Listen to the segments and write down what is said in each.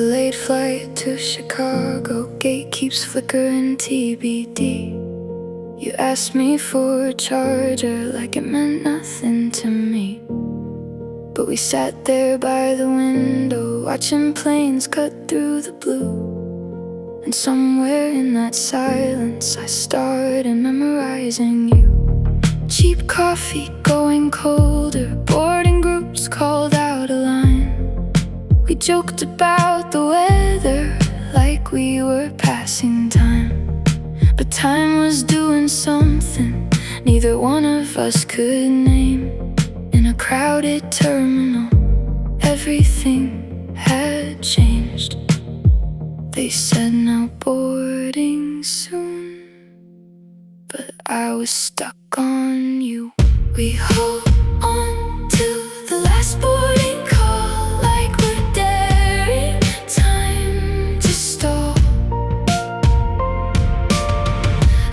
The late flight to Chicago, gate keeps flickering TBD. You asked me for a charger like it meant nothing to me. But we sat there by the window, watching planes cut through the blue. And somewhere in that silence I started memorizing you. Cheap coffee going colder, boarding groups called out a line. We joked about the weather like we were passing time. But time was doing something neither one of us could name. In a crowded terminal, everything had changed. They said now boarding soon, but I was stuck on you. We hold on to the last boarding call like we're daring time to stall.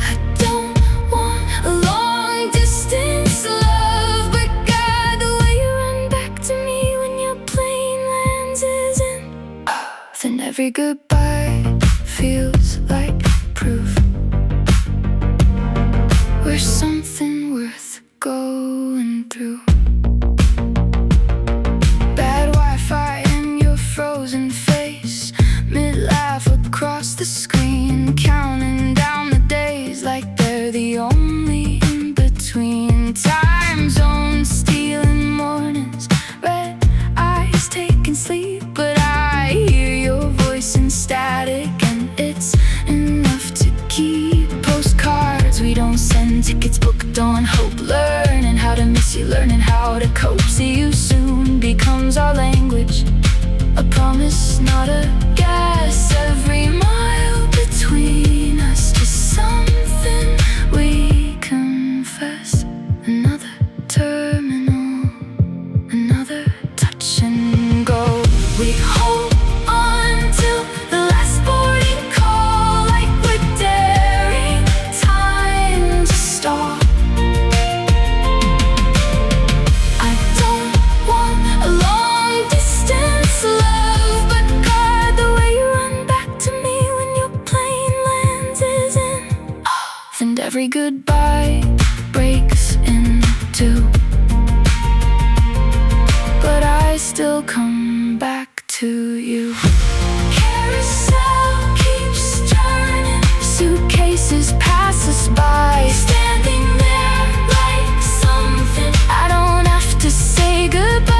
I don't want a long distance love, but God, the way you run back to me when your plane lands isn't then every goodbye feels like proof we're something worth going through. Bad Wi-Fi in your frozen face, mid-laugh across the screen, counting down the days like they're the only in-between. Time zones stealing mornings, red eyes taking sleep, but I hear your voice in static, and it's enough to keep. Postcards we don't send, tickets booked on hope, learning how to miss you, learning how to cope. See you soon becomes our language, a promise, not a guess. Every mile between us, just something we confess. Another terminal, another touch and go. We hold on till the last boarding call like we're daring time to stop. I don't want a long distance love, but God, the way you run back to me when your plane lands isn't off, and every goodbye breaks in two, but I still come back to you. Carousel keeps turning, suitcases pass us by, standing there like something I don't have to say goodbye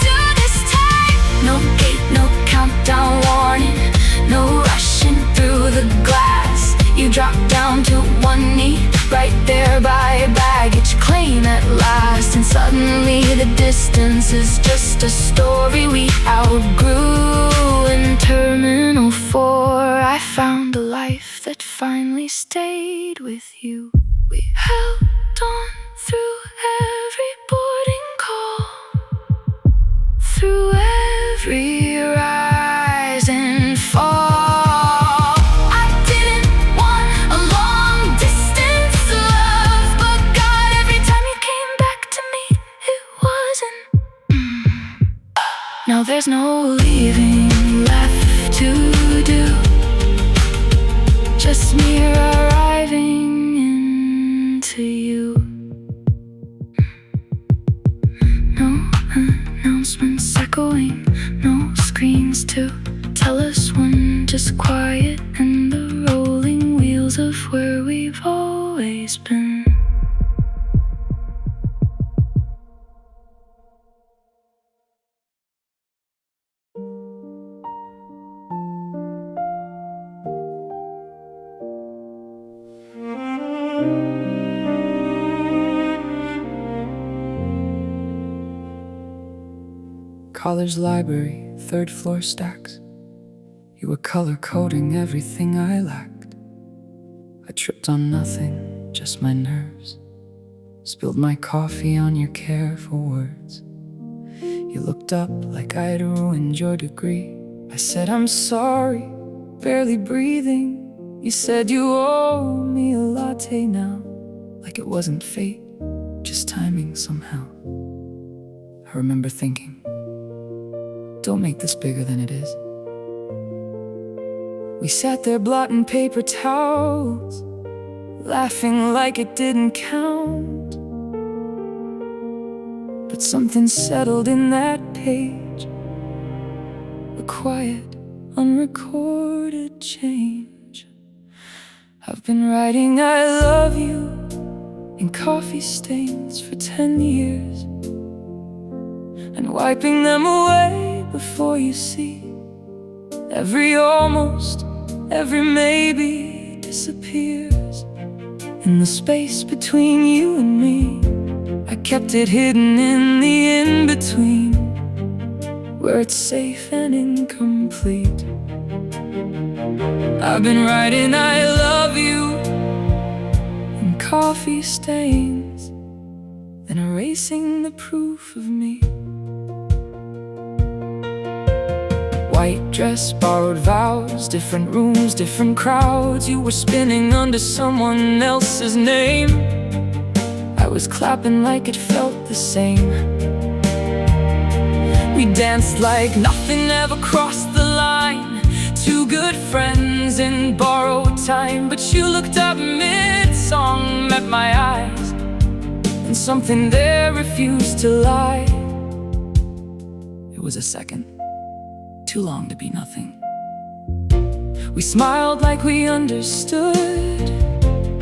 to this time. No gate, no countdown warning, no rushing through the glass. You drop down to one knee, right there by baggage claim at last. And suddenly the distance is just a story we outgrew. In Terminal 4 I found a life that finally stayed with you. We held on through every boarding call, through every rise and fall. Now there's no leaving left to do, just me arriving into you. No announcements echoing, no screens to tell us when, just quiet and the rolling wheels of where we've always been. College library, third floor stacks. You were color coding everything I lacked. I tripped on nothing, just my nerves. Spilled my coffee on your careful words. You looked up like I'd ruined your degree. I said I'm sorry, barely breathing. You said you owe me a latte now, like it wasn't fate, just timing somehow. I remember thinking, don't make this bigger than it is. We sat there blotting paper towels, laughing like it didn't count. But something settled in that page, a quiet, unrecorded change. I've been writing I love you in coffee stains for 10 years, and wiping them away before you see. Every almost, every maybe disappears in the space between you and me. I kept it hidden in the in-between, where it's safe and incomplete. I've been writing I love you in coffee stains, then erasing the proof of me. White dress, borrowed vows, different rooms, different crowds. You were spinning under someone else's name. I was clapping like it felt the same. We danced like nothing ever crossed the line. Two good friends in borrowed time. But you looked up mid-song, met my eyes, and something there refused to lie. It was a second, too long to be nothing. We smiled like we understood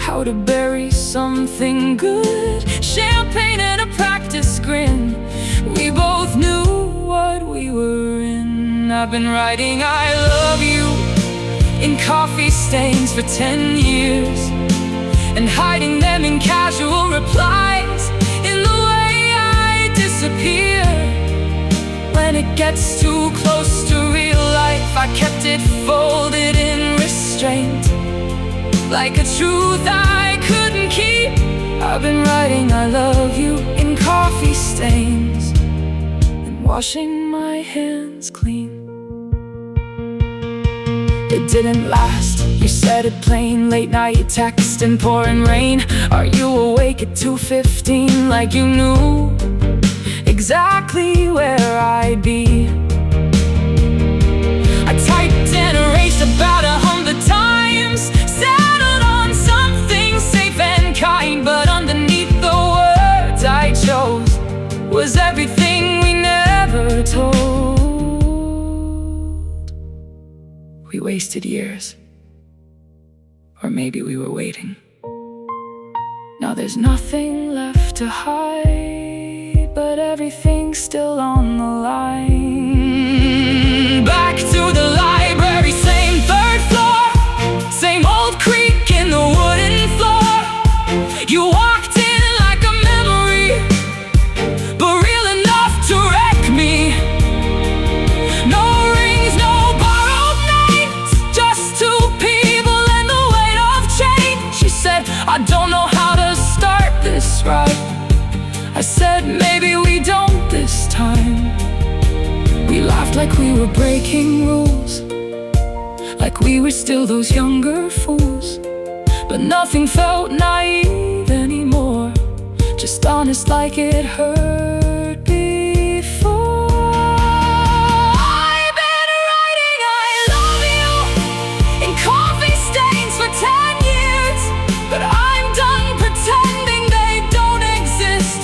how to bury something good. Champagne and a practice grin. We both knew what we were in. I've been writing I love you in coffee stains for 10 years, and hiding them in casual replies, in the way I disappear when it gets too close to real life. I kept it folded in restraint, like a truth I couldn't keep. I've been writing I love you in coffee stains, and washing my hands clean. It didn't last, you said it plain. Late night text and pouring rain. Are you awake at 2:15 like you knew exactly where I'd be? I typed and erased about 100 times, settled on something safe and kind. But underneath the words I chose was everything we never told. We wasted years, or maybe we were waiting. Now there's nothing left to hide, but everything's still on the line. Back to the library, same third floor, same old creak in the wooden floor. You walked in like a memory, but real enough to wreck me. No rings, no borrowed nights, just two people and the weight of change. She said, I don't know how to start this right. I said, maybe we don't this time. We laughed like we were breaking rules, like we were still those younger fools. But nothing felt naive anymore, just honest like it hurt before. I've been writing I love you in coffee stains for 10 years, but I'm done pretending they don't exist.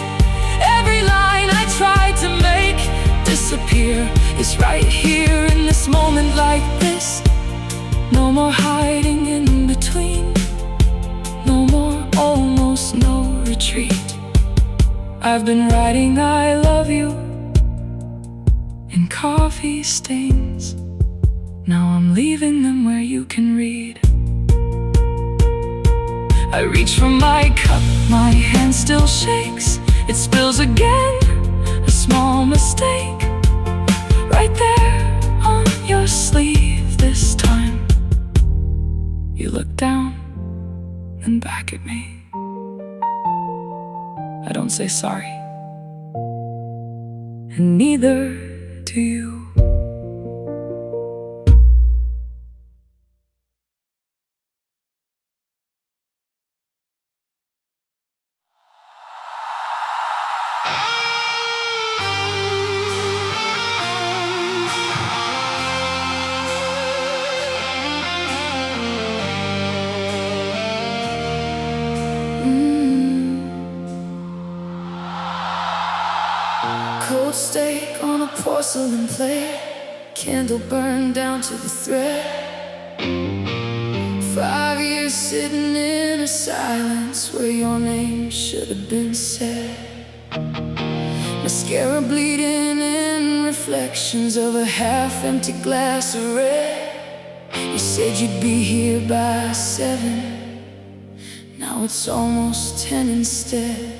Every line I tried to make disappear is right here in this moment like this. No more hiding in between, no more almost, no retreat. I've been writing I love you in coffee stains. Now I'm leaving them where you can read. I reach for my cup, my hand still shakes. It spills again, a small mistake, right there on your sleeve this time. You look down and back at me. I don't say sorry, and neither do you. Cold steak on a porcelain plate, candle burned down to the thread. 5 years sitting in a silence where your name should have been said. Mascara bleeding in reflections of a half-empty glass of red. You said you'd be here by 7, now it's almost 10 instead.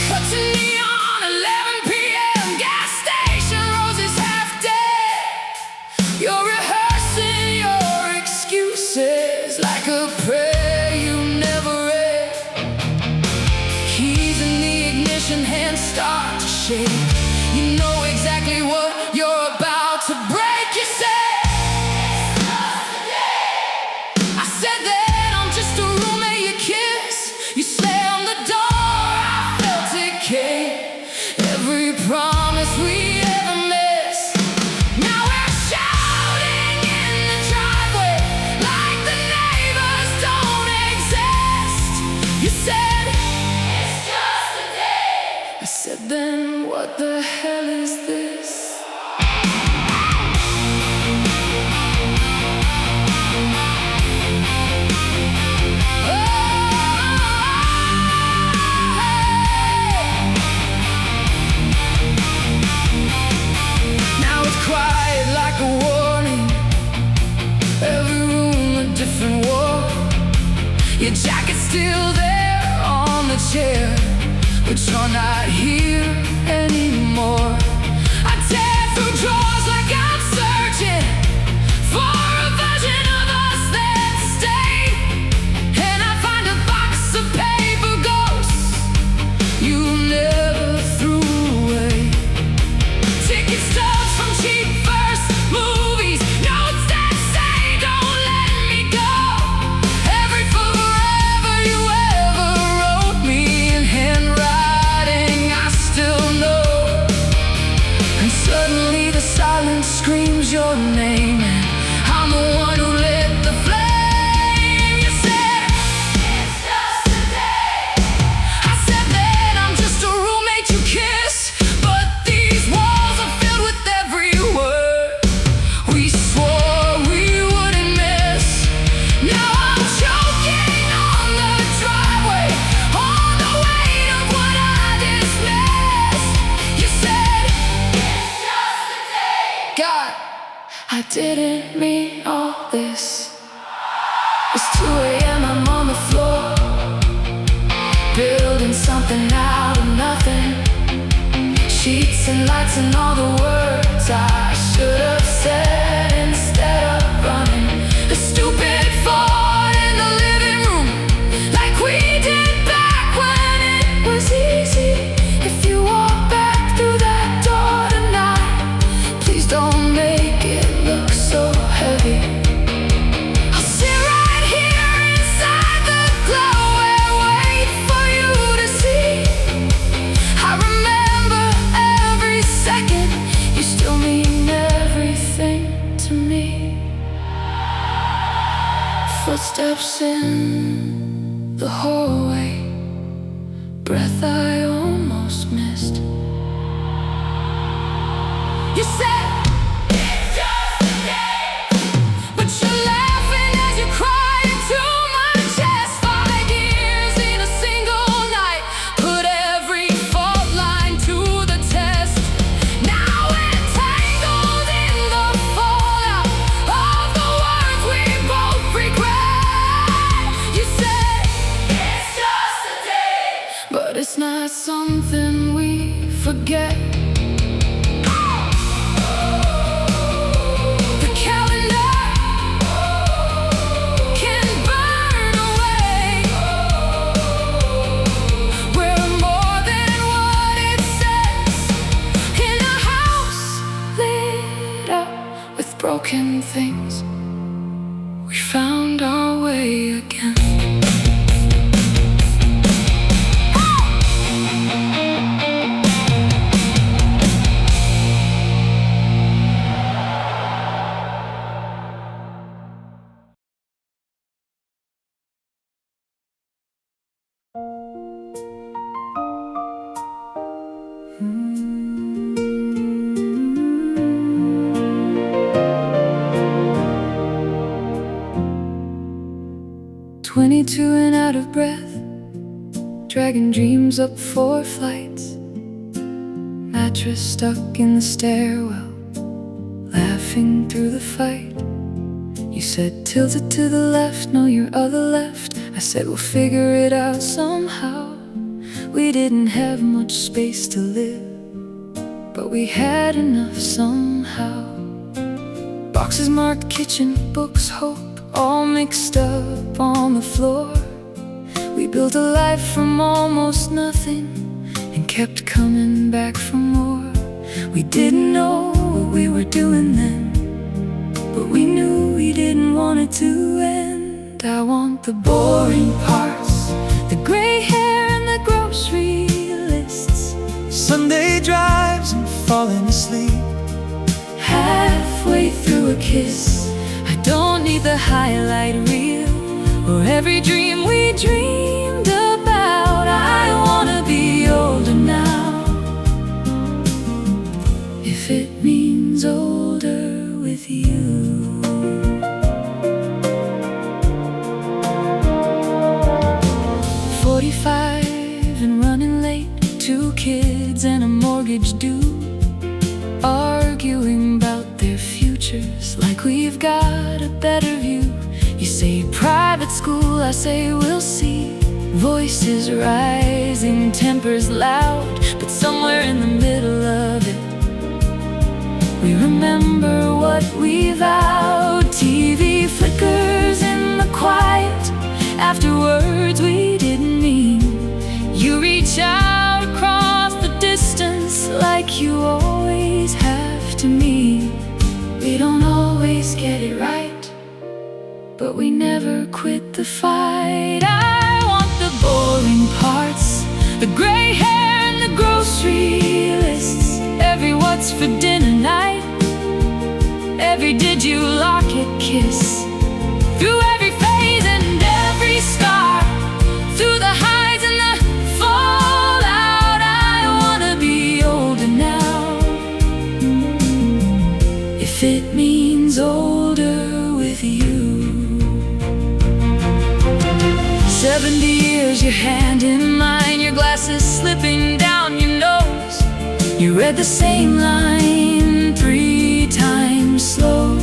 Cut to neon, 11 p.m. Gas station, Rosie's half dead. You're rehearsing your excuses like a prayer you never read. Keys in the ignition, hands start to shake. You know exactly what you're about to break. You said, it's just a day. I said that I'm just a roommate you kiss. You slammed the door, I felt decay. Every promise we ever missed. Now we're shouting in the driveway like the neighbors don't exist. You said, it's just a day. I said, then what the hell is this? Quiet like a warning, every room a different war. Your jacket's still there on the chair, but you're not here anymore. I tear through drawers like I'm searching for a version of us that stayed, and I find a box of paper ghosts you never threw away. Ticket stubs from cheap first movies, notes that say don't let me go. Every forever you ever wrote me in handwriting I still know. And suddenly the silence screams your name, and I'm the one who lit the flame. You said, it's just a day. I said that I'm just a roommate you kiss, but these walls are filled with every word we swore we wouldn't miss. Now I'm choking on the driveway, on the weight of what I dismissed. You said, it's just a day. God, I didn't mean all this. It's 2 a.m., I'm on the floor, building something out of nothing. Sheets and lights and all the words I should have said instead of running. The stupid fought in the living room like we did back when it was easy. If you walk back through that door tonight, please don't make it look so heavy. I'll sit right here inside the glow and wait for you to see. I remember every second, you still mean everything to me. Footsteps in the hallway, breath I almost missed. You said, it's just a day, but you're laughing as you cry into my chest. 5 years in a single night, put every fault line to the test. Now we're tangled in the fallout of the words we both regret. You said, it's just a day, but it's not something we forget. The calendar can burn away. We're more than what it says. In a house lit up with broken things, we found our way again. 22 and out of breath, dragging dreams up for flights. Mattress stuck in the stairwell, laughing through the fight. You said tilt it to the left, no your other left. I said we'll figure it out somehow. We didn't have much space to live, but we had enough somehow. Boxes marked kitchen, books, hope, all mixed up on the floor. We built a life from almost nothing and kept coming back for more. We didn't know what we were doing then, but we knew we didn't want it to end. I want the boring parts, the gray hair and the grocery lists, Sunday drives and falling asleep halfway through a kiss. I don't need the highlight reel or every dream we dreamed about. I wanna be older now, if it means older with you. 45 and running late, 2 kids and a mortgage due, arguing about their futures like we've got a better view. You say private school, I say we'll see. Voices rising, tempers loud, but somewhere in the middle of it, we remember what we vowed. TV flickers in the quiet, after words we didn't mean. You reach out across the distance like you always have to me. We don't always get it right, but we never quit the fight. I want the boring parts, the gray hair and the grocery lists, every what's for dinner night, every did you lock it kiss, through every phase and every scar, through the highs and the fallout. I wanna be older now, if it means older with you. 70 years, your hand in mine, your glasses slipping down your nose. You read the same line 3 times slow.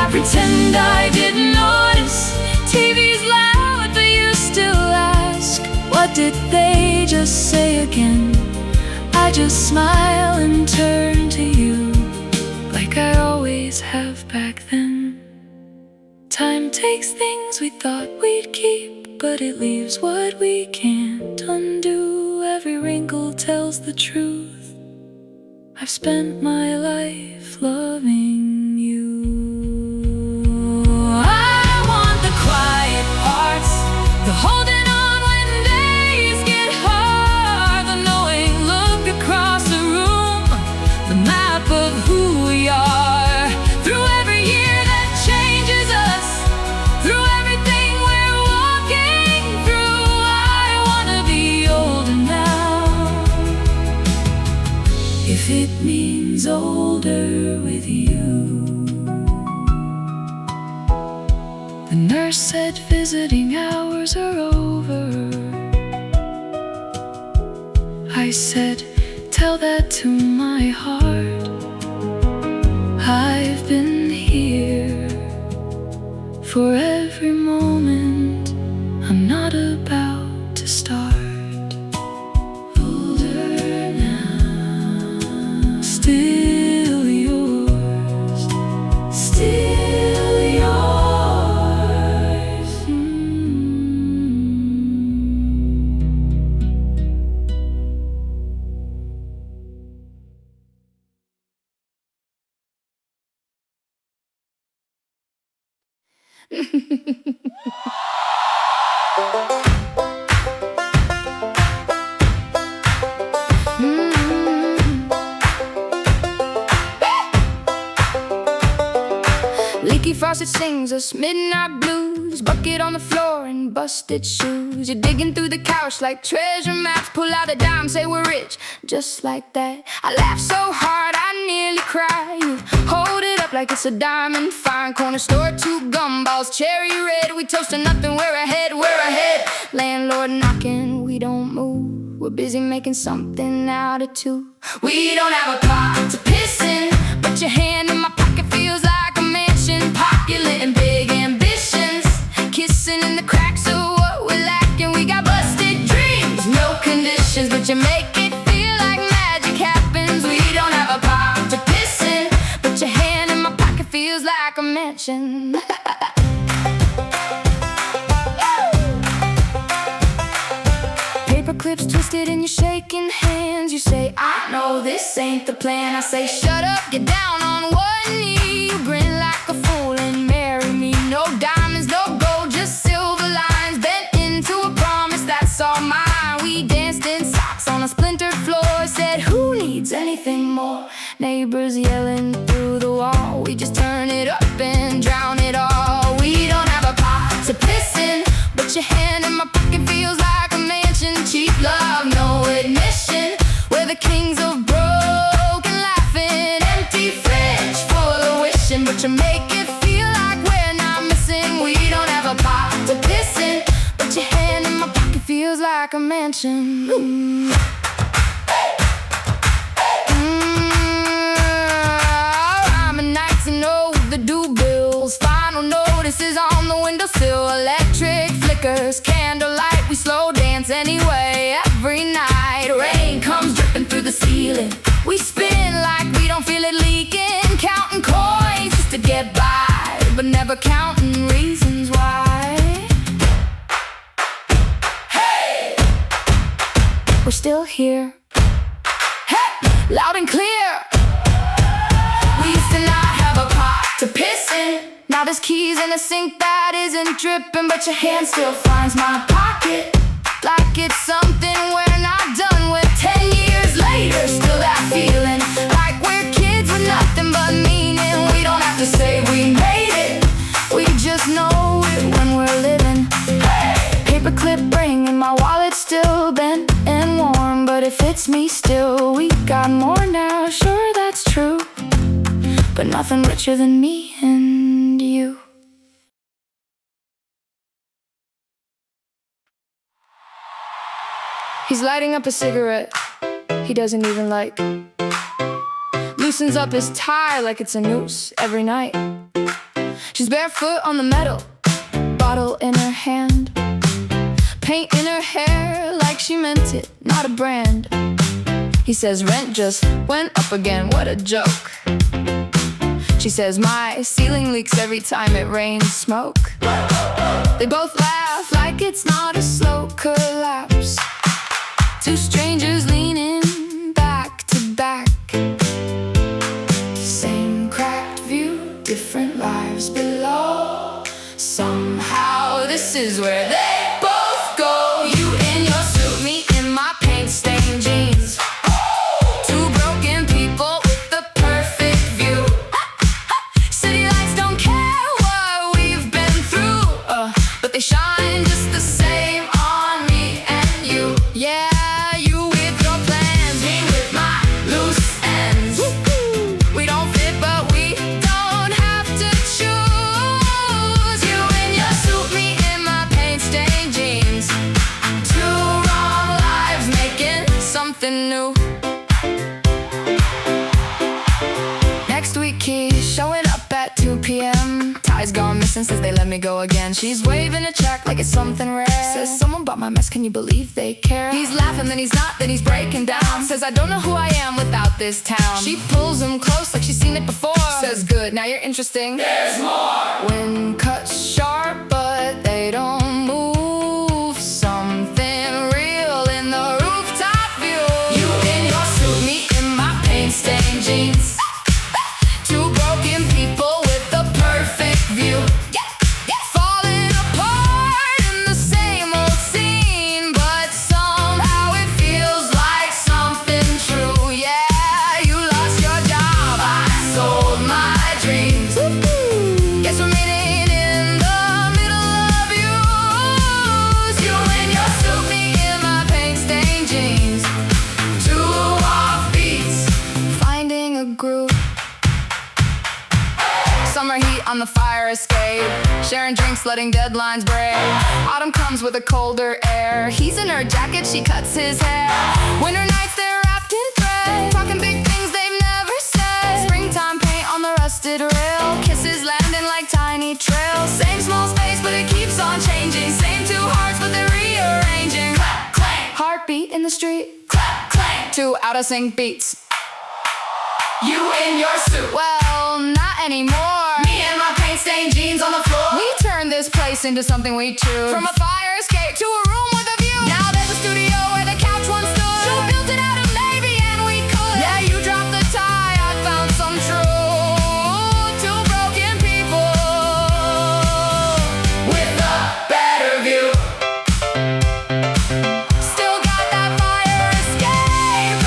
I pretend I didn't notice. TV's loud, but you still ask, what did they just say again? I just smile and turn to you, like I always have back then. Time takes things we thought we'd keep, but it leaves what we can't undo. Every wrinkle tells the truth. I've spent my life loving you. I want the quiet parts, the holding on when days get hard, the knowing look across the room, the map of who we are, through every year that changes us, through everything we're walking through. I wanna be older now, if it means older with you. The nurse said visiting hours are over. I said, tell that to my heart. I've been here for every moment I'm not about to start. Older now, still yours, still yours. Leaky faucet sings us midnight blues, bucket on the floor and busted shoes. You're digging through the couch like treasure maps, pull out a dime, say we're rich, just like that. I laugh so hard I nearly cry. You hold it up like it's a diamond. Fine corner store, 2 gumballs, cherry red. We toast to nothing, we're ahead, we're ahead. Landlord knocking, we don't move. We're busy making something out of 2. We don't have a pot to piss in, but your hand in my pocket feels like a mansion. Popular and big ambitions, kissing in the cracks of what we're lacking. We got busted dreams, no conditions, but you make it feel like magic happens. We don't have a pot to piss in, but your hand in my pocket feels like a mansion. Paper clips twisted and you're shaking hands. You say, I know this ain't the plan. I say, shut up, get down on one knee. You grin like a fool and marry me. No diamonds, no gold, just silver lines bent into a promise that's all mine. We danced in socks on a splintered floor. Said, who needs anything more? Neighbors yelling through the wall. We just turn it up and drown it all. We don't have a pot to piss in, but your hand in my pocket feels like a mansion. Cheap love, no admission. We're the kings of broken laughing. Empty fridge full of wishing, but you make it feel like we're not missing. We don't have a pot to piss in, but your hand in my pocket feels like a mansion. I'm a nights and overdue bills. Final notices on the windowsill. Electric flickers, candlelight. We slow dance anyway every night. Rain comes dripping through the ceiling. We spin like we don't feel it leaking. Counting coins just to get by, but never counting reasons why. Hey! We're still here. Hey! Loud and clear. We used to not have a pot to piss in. Now there's keys in a sink that isn't dripping, but your hand still finds my pocket like it's something we're not done with. 10 years later, still that feeling like we're kids with nothing but meaning. We don't have to say we made it, we just know it when we're living. Paperclip ring and my wallet's still bent and warm, but it fits me still. We got more now, sure that's true, but nothing richer than me and you. He's lighting up a cigarette he doesn't even like. Loosens up his tie like it's a noose every night. She's barefoot on the metal, bottle in her hand, paint in her hair like she meant it, not a brand. He says rent just went up again, what a joke. She says my ceiling leaks every time it rains smoke. They both laugh like it's not a slow collapse. 2 strangers leaning back to back. Same cracked view, different lives below. Somehow this is where they both go. You in your suit, me in my paint-stained jeans. 2 broken people with the perfect view. City lights don't care what we've been through, but they shine just the same on me and you. Yeah. New. Next week he's showing up at 2 p.m. Tie's gone missing, says they let me go again. She's waving a check like it's something rare. Says someone bought my mess, can you believe they care? He's laughing, then he's not, then he's breaking down. Says I don't know who I am without this town. She pulls him close like she's seen it before. Says good, now you're interesting. There's more. Wind cuts sharp, but they don't move. Something real in the rooftop view. You in your suit, me in my paint-stained jeans. 2 broken people with the perfect view. Falling apart in the same old scene, but somehow it feels like something true. Yeah, you lost your job, I sold my dreams. Guess we're meeting in sharing drinks, letting deadlines break. Autumn comes with a colder air. He's in her jacket, she cuts his hair. Winter nights, they're wrapped in thread, talking big things they've never said. Springtime paint on the rusted rail, kisses landing like tiny trails. Same small space, but it keeps on changing. Same two hearts, but they're rearranging. Clap, clang. Heartbeat in the street. Clap, clang. Two out of sync beats. You in your suit. Well, not anymore. Me and my paint-stained jeans on the floor. We turned this place into something we choose. From a fire escape to a room with a view. Now there's a studio where the couch once stood. So built it out of maybe and we could. Yeah, you dropped the tie, I found some truth. Two broken people with a better view. Still got that fire escape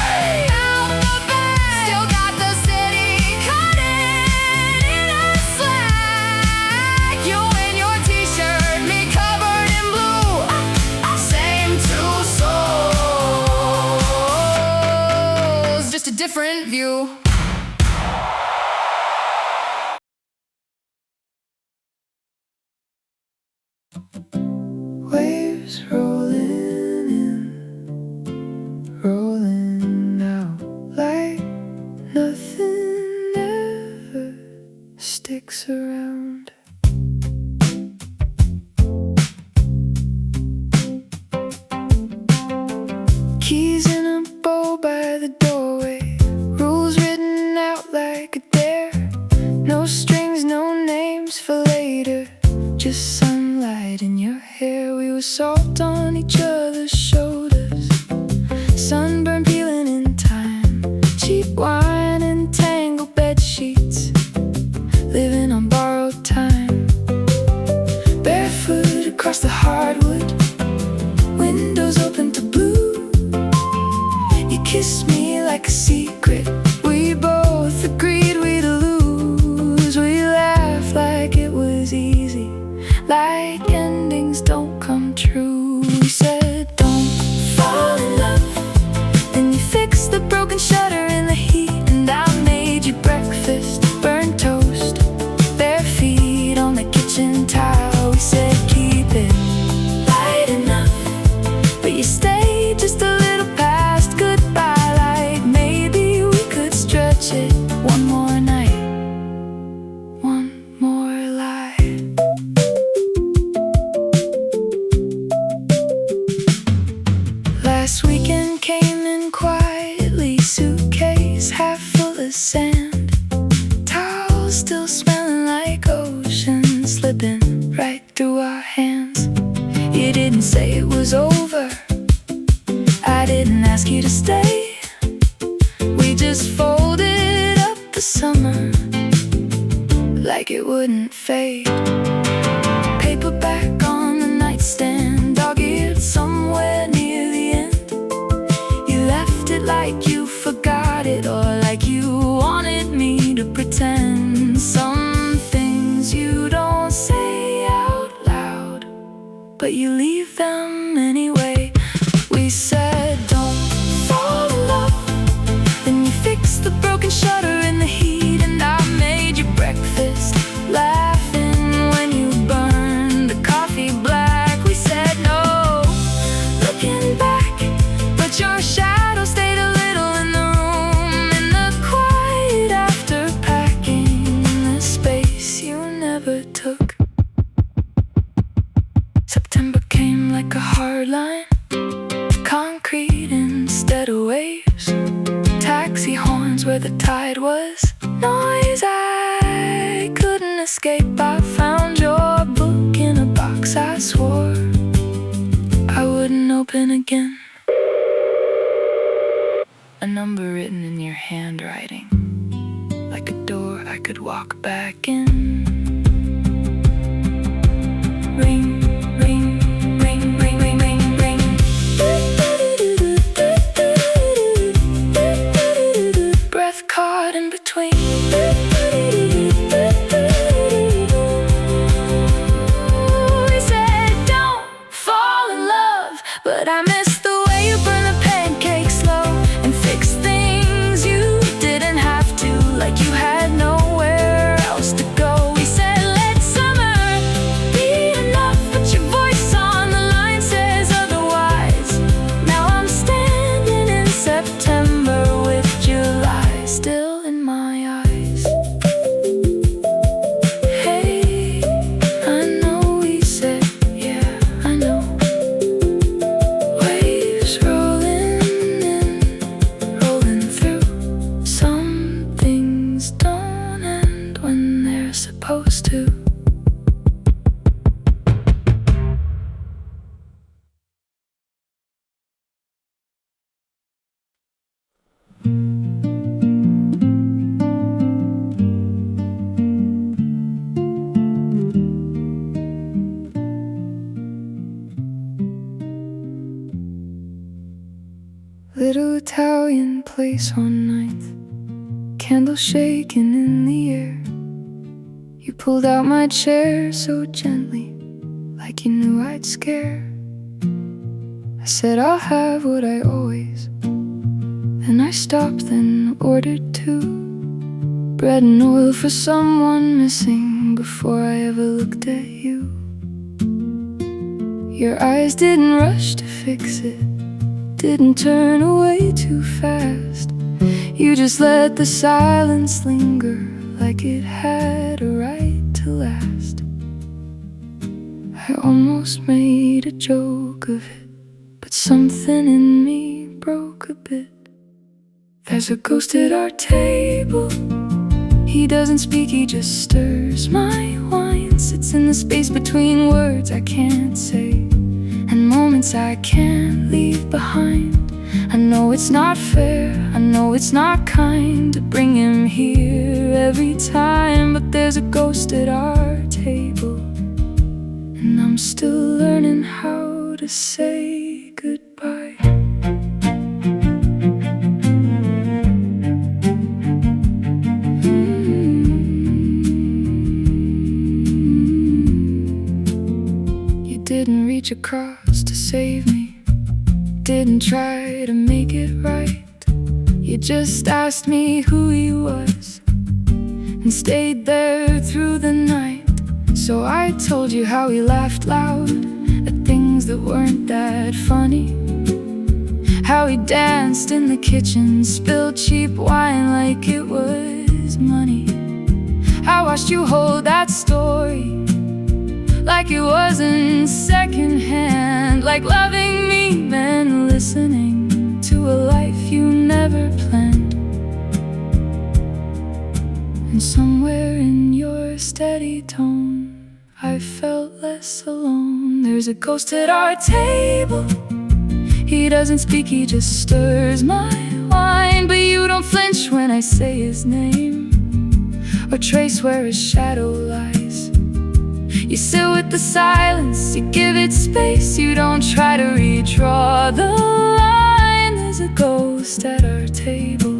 out the back. Still got the city cutting in a slack. You in your t-shirt, me covered in blue. Same two souls, just a different view. Waves rolling in, rolling out, like nothing ever sticks around. Keys in a bow by the doorway, rules written out like a dare. No strings, no names for later, just sunlight in your hair. We were salt on each other's shoulders, sunburn peeling in time, cheap wine and tangled bed sheets, living on borrowed time. Barefoot across the hardwood, windows open to blue. You kissed me like a secret, we both agreed we'd lose. We laughed like it was easy, like endings don't come true. We said don't fall in love, then you fixed the broken shutter in the heat. And I made you breakfast, burnt toast, bare feet on the kitchen tile. We said keep it light enough, but you stayed just a little past goodbye, like maybe we could stretch it one more night, one more lie. Last weekend came in quietly, suitcase half full of sand, towels still smelling like ocean, slipping right through our hands. You didn't say it was over, I didn't ask you to stay. We just folded up the summer like it wouldn't fade. Paperback on the nightstand, dog-eared somewhere near the end. You left it like you forgot it, or like you wanted me to pretend. Some things you don't say out loud, but you leave them anyway. We said don't fall in love, then you fixed the broken shutter in the heat. And I made you breakfast, laughing when you burned the coffee black. We said no, looking back, but your shadow stayed a little in the room, in the quiet after packing, the space you never took. September came like a hard line, concrete instead of waves, taxi horns where the tide was, noise I couldn't escape. I found your book in a box I swore I wouldn't open again. A number written in your handwriting, like a door I could walk back in. Ring, ring, ring, ring, ring, ring, ring. Breath caught in between. We said don't fall in love, but I miss the way you burn the pancake slow and fix things you didn't have to, like you had nowhere else to go. We little Italian place on Ninth, candle shaking in the air. You pulled out my chair so gently, like you knew I'd scare. I said I'll have what I always. Then I stopped, then ordered two, bread and oil for someone missing, before I ever looked at you. Your eyes didn't rush to fix it, didn't turn away too fast. You just let the silence linger, like it had a right to last. I almost made a joke of it, but something in me broke a bit. There's a ghost at our table. He doesn't speak, he just stirs my wine. Sits in the space between words I can't say, and moments I can't leave behind. I know it's not fair, I know it's not kind to bring him here every time, but there's a ghost at our table, and I'm still learning how to say goodbye. You didn't reach across to save me, didn't try to make it right. You just asked me who he was and stayed there through the night. So I told you how he laughed loud at things that weren't that funny, how he danced in the kitchen, spilled cheap wine like it was money. I watched you hold that story like it wasn't secondhand, like loving me meant listening to a life you never planned. And somewhere in your steady tone, I felt less alone. There's a ghost at our table. He doesn't speak, he just stirs my wine. But you don't flinch when I say his name, or trace where his shadow lies. You sit with the silence, you give it space. You don't try to redraw the line. There's a ghost at our table,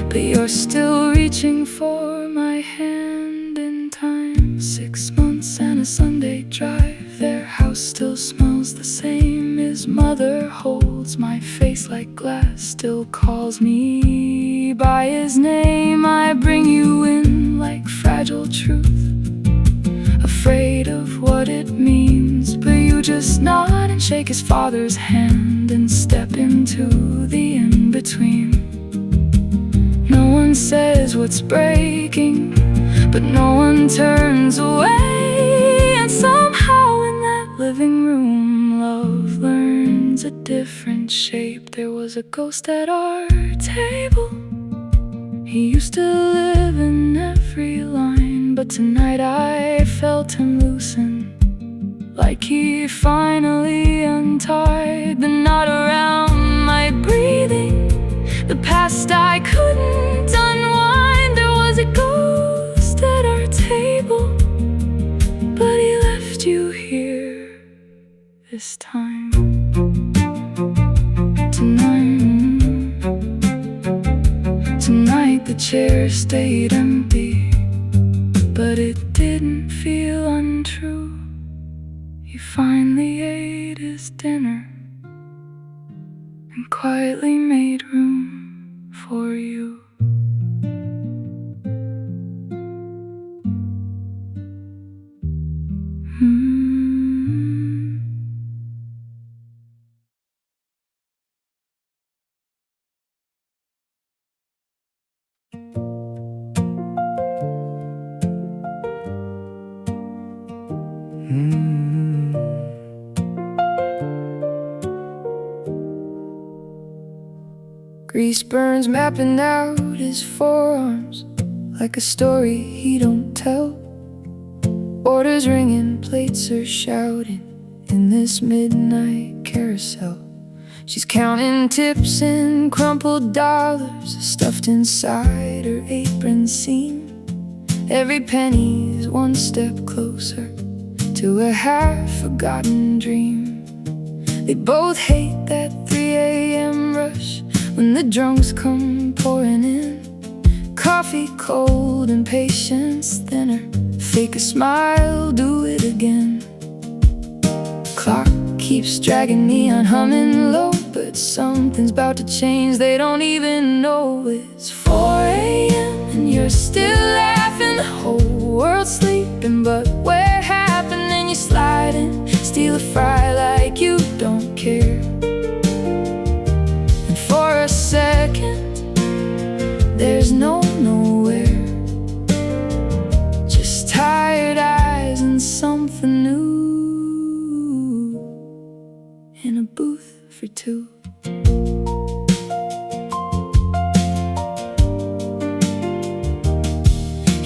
but you're still reaching for my hand in time. 6 months and a Sunday drive, their house still smells the same. His mother holds my face like glass, still calls me by his name. I bring you in like fragile truth, afraid of what it means, but you just nod and shake his father's hand and step into the in-between. No one says what's breaking, but no one turns away. And somehow in that living room, love learns a different shape. There was a ghost at our table. He used to live in every line, but tonight I felt him loosen, like he finally untied the knot around my breathing. The past I couldn't unwind. There was a ghost at our table, but he left you here this time. Tonight the chair stayed empty, but it didn't feel untrue. He finally ate his dinner and quietly made room for you. Grease burns mapping out his forearms, like a story he don't tell. Orders ringing, plates are shouting in this midnight carousel. She's counting tips in crumpled dollars stuffed inside her apron seam. Every penny is one step closer to a half-forgotten dream. They both hate that 3 a.m. rush when the drunks come pouring in. Coffee cold and patience thinner. Fake a smile, do it again. Clock keeps dragging me on, humming low, but something's about to change. They don't even know it's 4 a.m. and you're still laughing. The whole world's sleeping, but we're happening. You slide in, steal a fry like you don't care. And for a second, there's no nowhere. Just tired eyes and something new in a booth for two.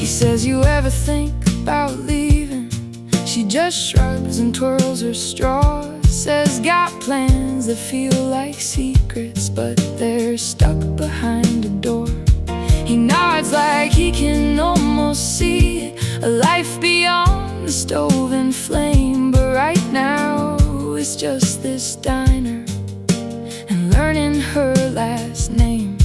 He says, you ever think about leaving? She just shrugs and twirls her straw. Says, got plans that feel like secrets, but they're stuck behind a door. He nods like he can almost see it, a life beyond the stove and flame. But right now it's just this diner and learning her last name.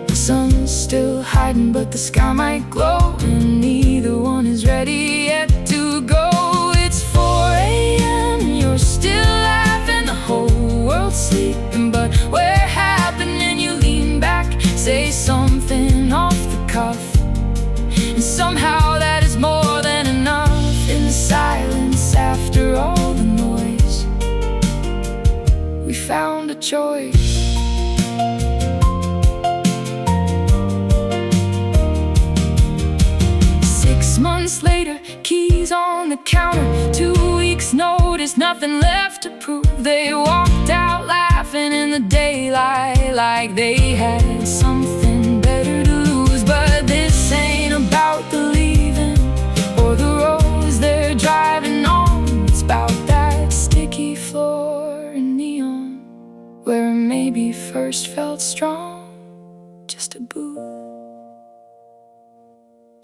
The sun's still hiding, but the sky might glow, and neither one is ready yet to go. It's 4 a.m. and you're still laughing. The whole world's sleeping, but we're happening. You lean back, say something off the cuff, and somehow that is more than enough. In the silence after all the noise, we found a choice. Months later, keys on the counter, 2 weeks notice, nothing left to prove. They walked out laughing in the daylight like they had something better to lose. But this ain't about the leaving or the roads they're driving on. It's about that sticky floor and neon where maybe first felt strong. Just a booth,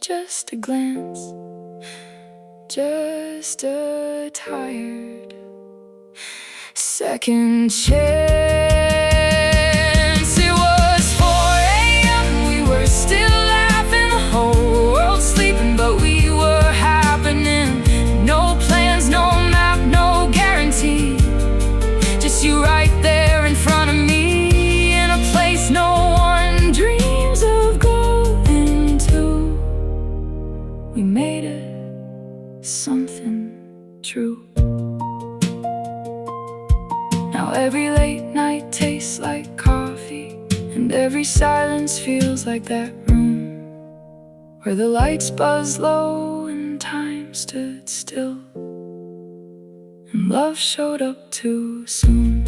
just a glance, just a tired second chance. It was 4 a.m. we were still laughing. The whole world's sleeping, but we were happening. No plans, no map, no guarantee. Just you right there in front of me, in a place no one dreams of going to. We made it something true. Now every late night tastes like coffee, and every silence feels like that room where the lights buzz low and time stood still, and love showed up too soon.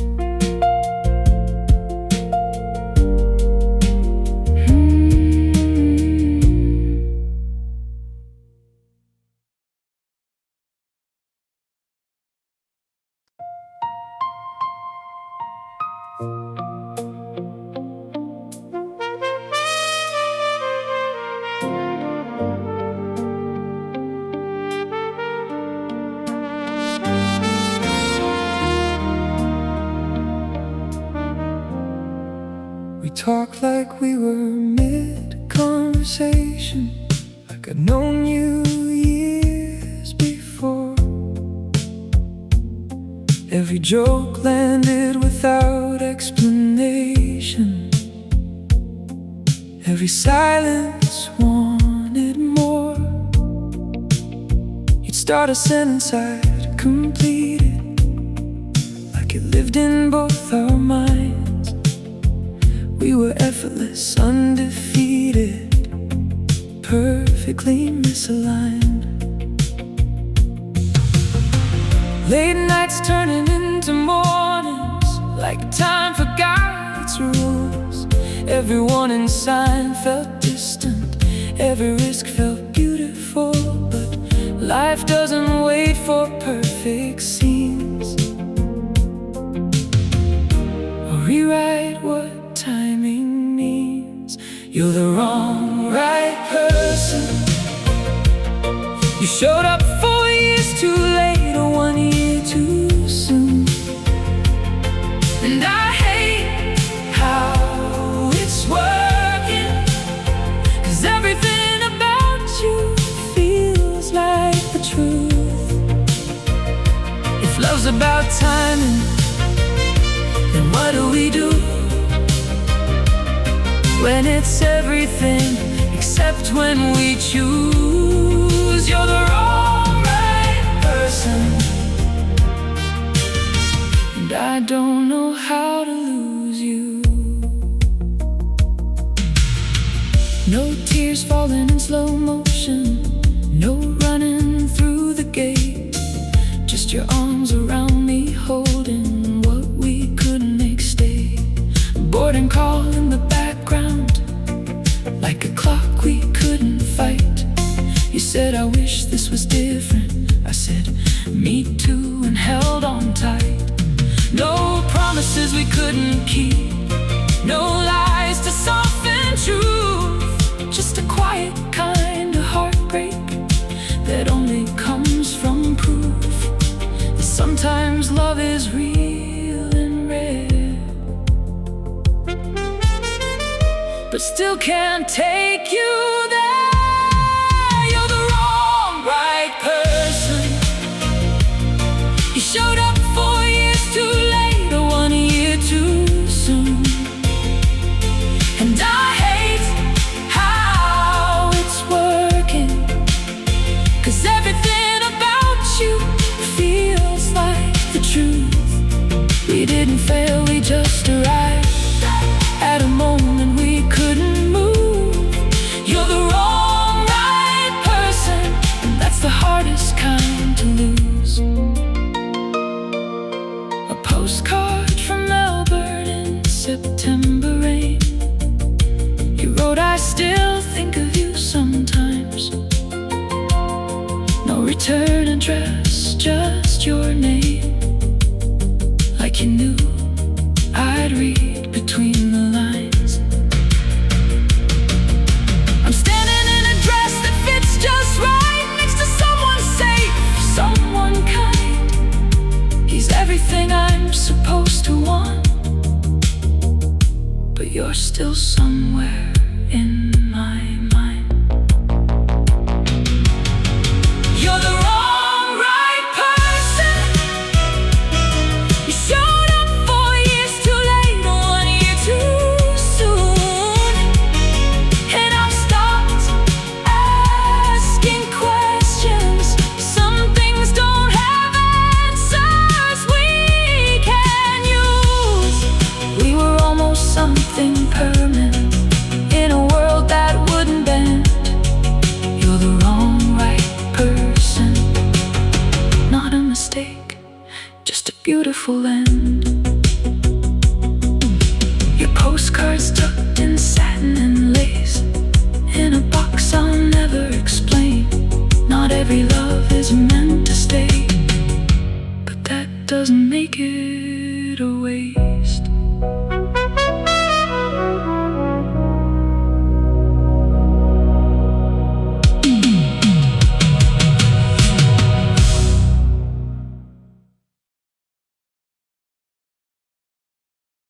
We talk like we were mid-conversation, like I'd known you years before. Every joke landed without explanation. Every silence wanted more. You'd start a sentence I'd complete it, like it lived in both our minds. We were effortless, undefeated, perfectly misaligned. Late nights turning into mornings, like time forgot its rules. Every warning sign felt distant, every risk felt beautiful. But life doesn't wait for perfect scenes, or rewrite what timing means. You're the wrong, right person. You showed up 4 years too late, or 1 year too soon. And I hate about timing. Then what do we do when it's everything except when we choose? You're the wrong right person, and I don't know how to lose you. No tears falling in slow motion, no running through the gate, just your arms around me holding what we couldn't make stay. Boarding call in the background, like a clock we couldn't fight. You said, I wish this was different. I said, me too, and held on tight. No promises we couldn't keep, no lies to soften truth, just a quiet kind of heartbreak that only comes from proof that sometimes love is real and rare, but still can't take you there. You're the wrong right person. You showed up 4 years too late, or 1 year too soon, and I hate how it's working, 'cause everything about you feels like the truth. We didn't fail, we just arrived at a moment we couldn't move. You're the wrong right person, and that's the hardest kind to lose. A postcard from Melbourne in September rain. You wrote, I still think of you sometimes. No return address, just your name, like you knew I'd read between the lines. I'm standing in a dress that fits just right, next to someone safe, someone kind. He's everything I'm supposed to want, but you're still somewhere in my mind. You're the wrong right person. You showed up 4 years too late, or 1 year too soon, and I've stopped asking questions. Some things don't have answers we can use. We were almost something permanent in a world that wouldn't bend. You're the wrong right person, not a mistake, just a beautiful end. Your postcards tucked in satin and lace, in a box I'll never explain. Not every love is meant to stay, but that doesn't make it a waste.